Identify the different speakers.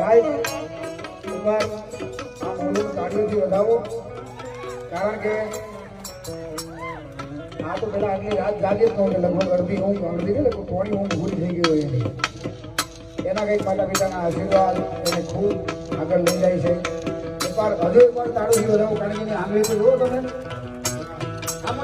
Speaker 1: ભાઈ એકવાર આ મોઢું તાળીઓથી વધાવો, કારણ કે આ તો પેલા આગલી રાત જાગી જ નહોતી, લગભગ અડધી ઊંઘ ને થોડી ઊંઘ પૂરી થઈ ગઈ હોય એની. એના કંઈક માતા પિતાના આશીર્વાદ એને ખૂબ આગળ લઈ જાય છે. એકવાર હજુ એકવાર તાળીઓથી વધાવો, કારણ કે એની આંગળી તો જુઓ તમે. આમ